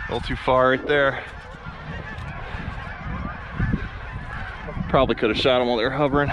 A little too far right there. Probably could have shot them while they were hovering.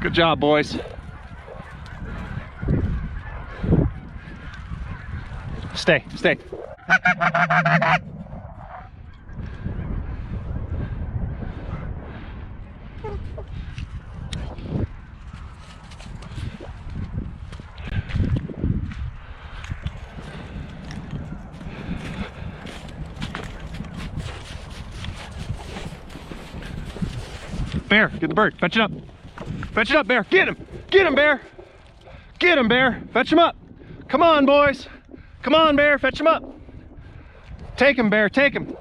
Good job, boys. Stay, stay. Bear, get the bird. Fetch it up. Fetch it up, Bear. Get him. Get him, Bear. Get him, Bear. Fetch him up. Come on, boys. Come on, Bear. Fetch him up. Take him, Bear. Take him.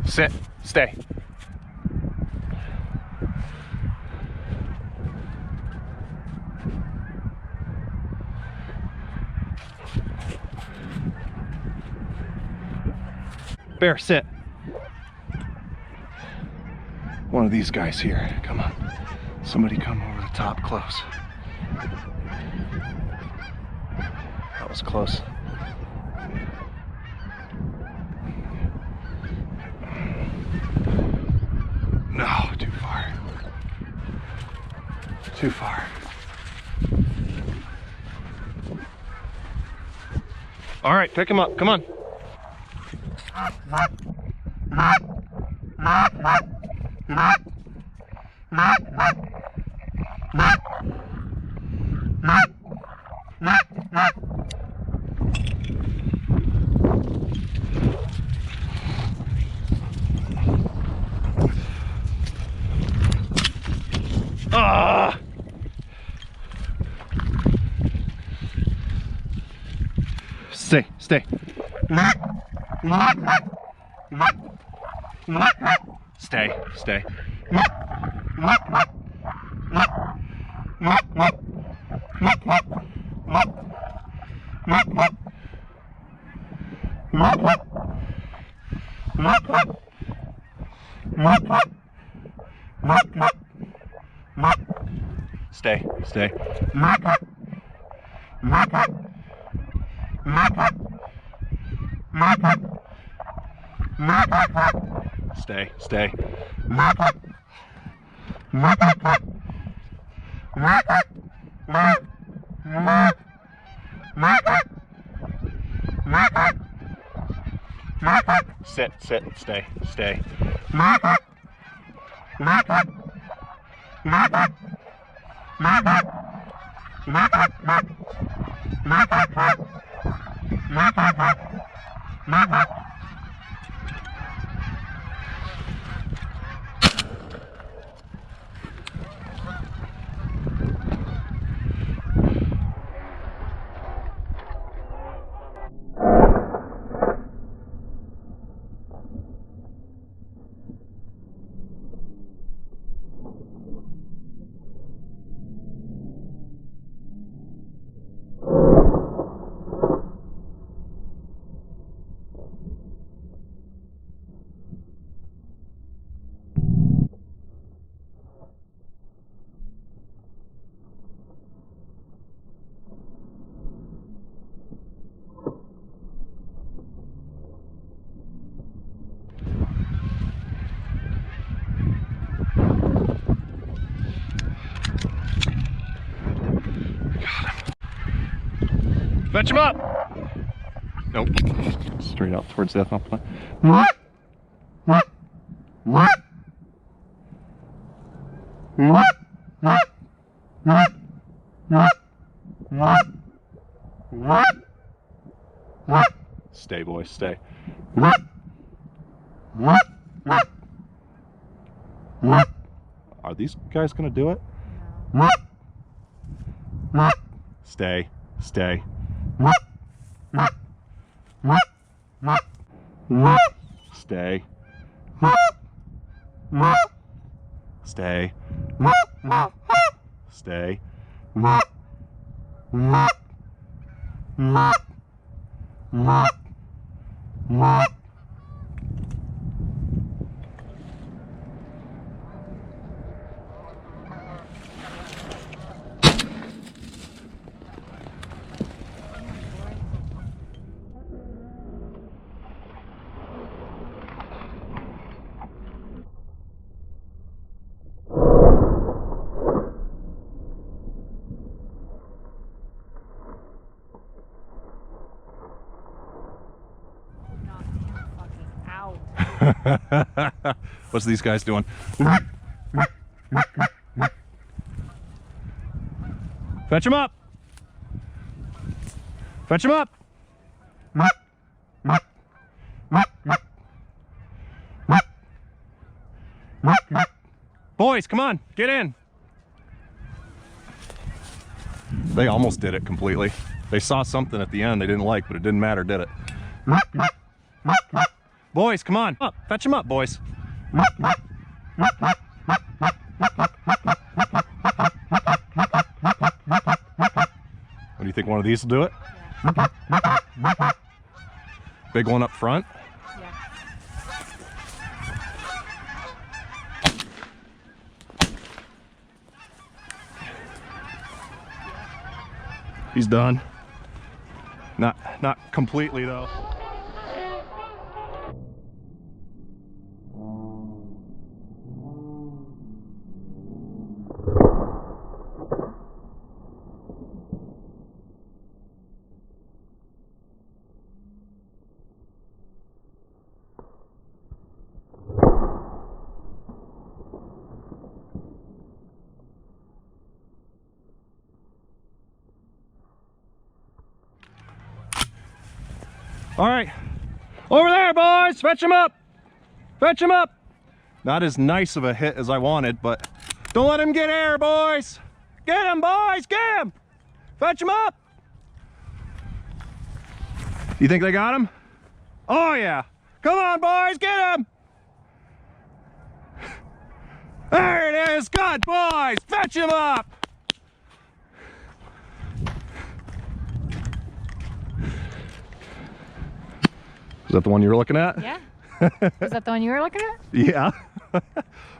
Sit. Stay. Bear, sit. One of these guys here. Come on. Somebody come over the top close. That was close. No, too far. Too far. All right, pick him up. Come on. Stay, stay. Stay, stay. Stay, stay. Stay, stay. Sit, sit, stay, stay. Fetch him up! Nope. Straight out towards the ethanol plant. Stay, boys, stay. Are these guys gonna do it? Stay, stay. Stay. Stay. Stay. What's these guys doing? Fetch him up. Fetch him up. Boys, come on, get in. They almost did it completely. They saw something at the end they didn't like, but it didn't matter, did it? Boys, come on. Up. Fetch them up, boys. What do you think, one of these will do it? Yeah. Big one up front? Yeah. He's done. Not completely though. All right, over there, boys, fetch him up. Fetch him up. Not as nice of a hit as I wanted, but don't let him get air, boys. Get him, boys, get him. Fetch him up. You think they got him? Oh yeah, come on, boys, get him. There it is, good, boys, fetch him up. Is that the one you were looking at? Yeah. Is that the one you were looking at? Yeah.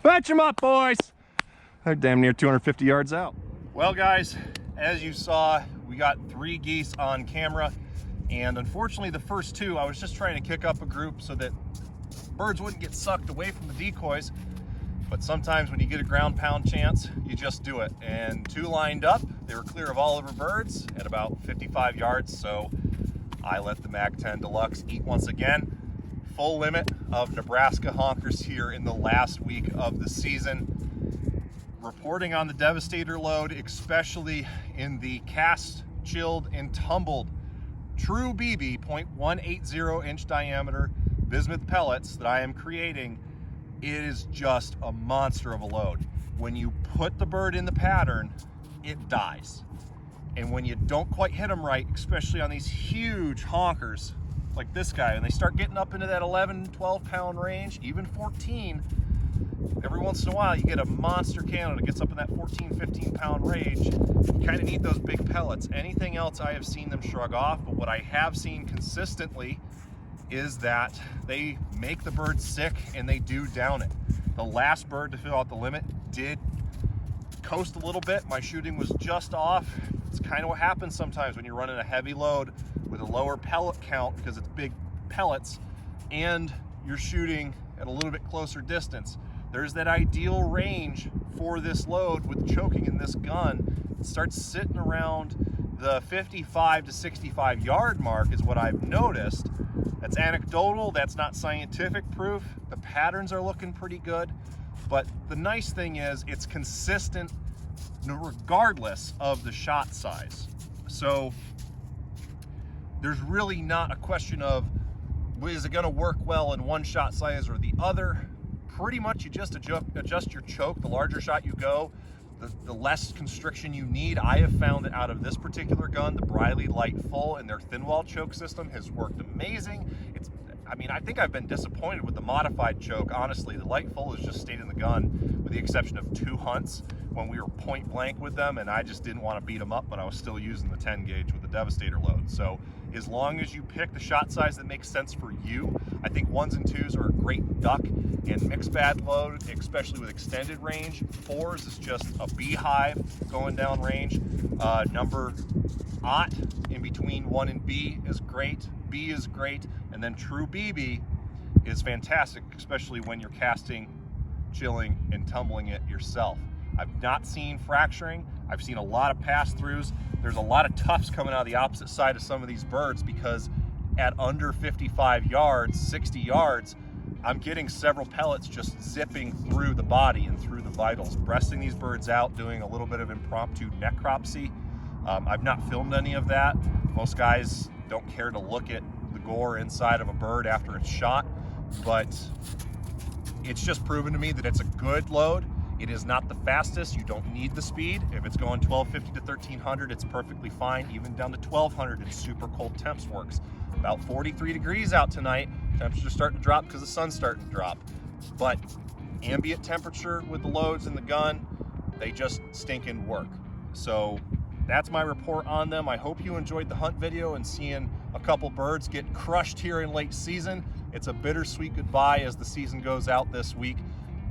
Fetch them up, boys. They're damn near 250 yards out. Well, guys, as you saw, we got 3 geese on camera, and unfortunately the first 2, I was just trying to kick up a group so that birds wouldn't get sucked away from the decoys. But sometimes when you get a ground pound chance, you just do it. And 2 lined up. They were clear of all other birds at about 55 yards, so I let the Mag 10 Deluxe eat once again. Full limit of Nebraska honkers here in the last week of the season. Reporting on the Devastator load, especially in the cast, chilled, and tumbled true BB 0.180 inch diameter bismuth pellets that I am creating. It is just a monster of a load. When you put the bird in the pattern, it dies. And when you don't quite hit them right, especially on these huge honkers like this guy, and they start getting up into that 11, 12 pound range, even 14, every once in a while you get a monster cannon that gets up in that 14, 15 pound range. You kind of need those big pellets. Anything else I have seen them shrug off, but what I have seen consistently is that they make the bird sick and they do down it. The last bird to fill out the limit did coast a little bit. My shooting was just off. It's kind of what happens sometimes when you're running a heavy load with a lower pellet count because it's big pellets and you're shooting at a little bit closer distance. There's that ideal range for this load with choking in this gun. It starts sitting around the 55 to 65 yard mark is what I've noticed. That's anecdotal, that's not scientific proof. The patterns are looking pretty good, but the nice thing is it's consistent regardless of the shot size. So there's really not a question of, is it gonna work well in one shot size or the other? Pretty much you just adjust your choke. The larger shot you go, the less constriction you need. I have found that out of this particular gun, the Briley Light Full and their thin wall choke system has worked amazing. I mean, I think I've been disappointed with the modified choke. Honestly, the Light Full has just stayed in the gun with the exception of 2 hunts when we were point blank with them, and I just didn't want to beat them up, but I was still using the 10 gauge with the Devastator load. So as long as you pick the shot size that makes sense for you, I think 1s and 2s are a great duck and mixed bad load, especially with extended range. 4s is just a beehive going down range. Number 0 in between 1 and B is great. B is great, and then true BB is fantastic, especially when you're casting, chilling, and tumbling it yourself. I've not seen fracturing. I've seen a lot of pass-throughs. There's a lot of tufts coming out of the opposite side of some of these birds because at under 55 yards, 60 yards, I'm getting several pellets just zipping through the body and through the vitals. Breasting these birds out, doing a little bit of impromptu necropsy. I've not filmed any of that. Most guys don't care to look at the gore inside of a bird after it's shot, but it's just proven to me that it's a good load. It is not the fastest. You don't need the speed. If it's going 1250 to 1300, it's perfectly fine. Even down to 1200 in super cold temps works. About 43 degrees out tonight. Temperatures are starting to drop because the sun's starting to drop. But ambient temperature with the loads in the gun, they just stinking work. So that's my report on them. I hope you enjoyed the hunt video and seeing a couple birds get crushed here in late season. It's a bittersweet goodbye as the season goes out this week,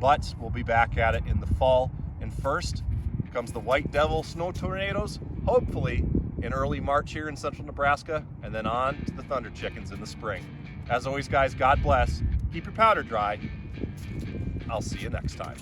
but we'll be back at it in the fall. And first comes the white devil snow tornadoes, hopefully in early March here in central Nebraska, and then on to the thunder chickens in the spring. As always, guys, God bless. Keep your powder dry. I'll see you next time.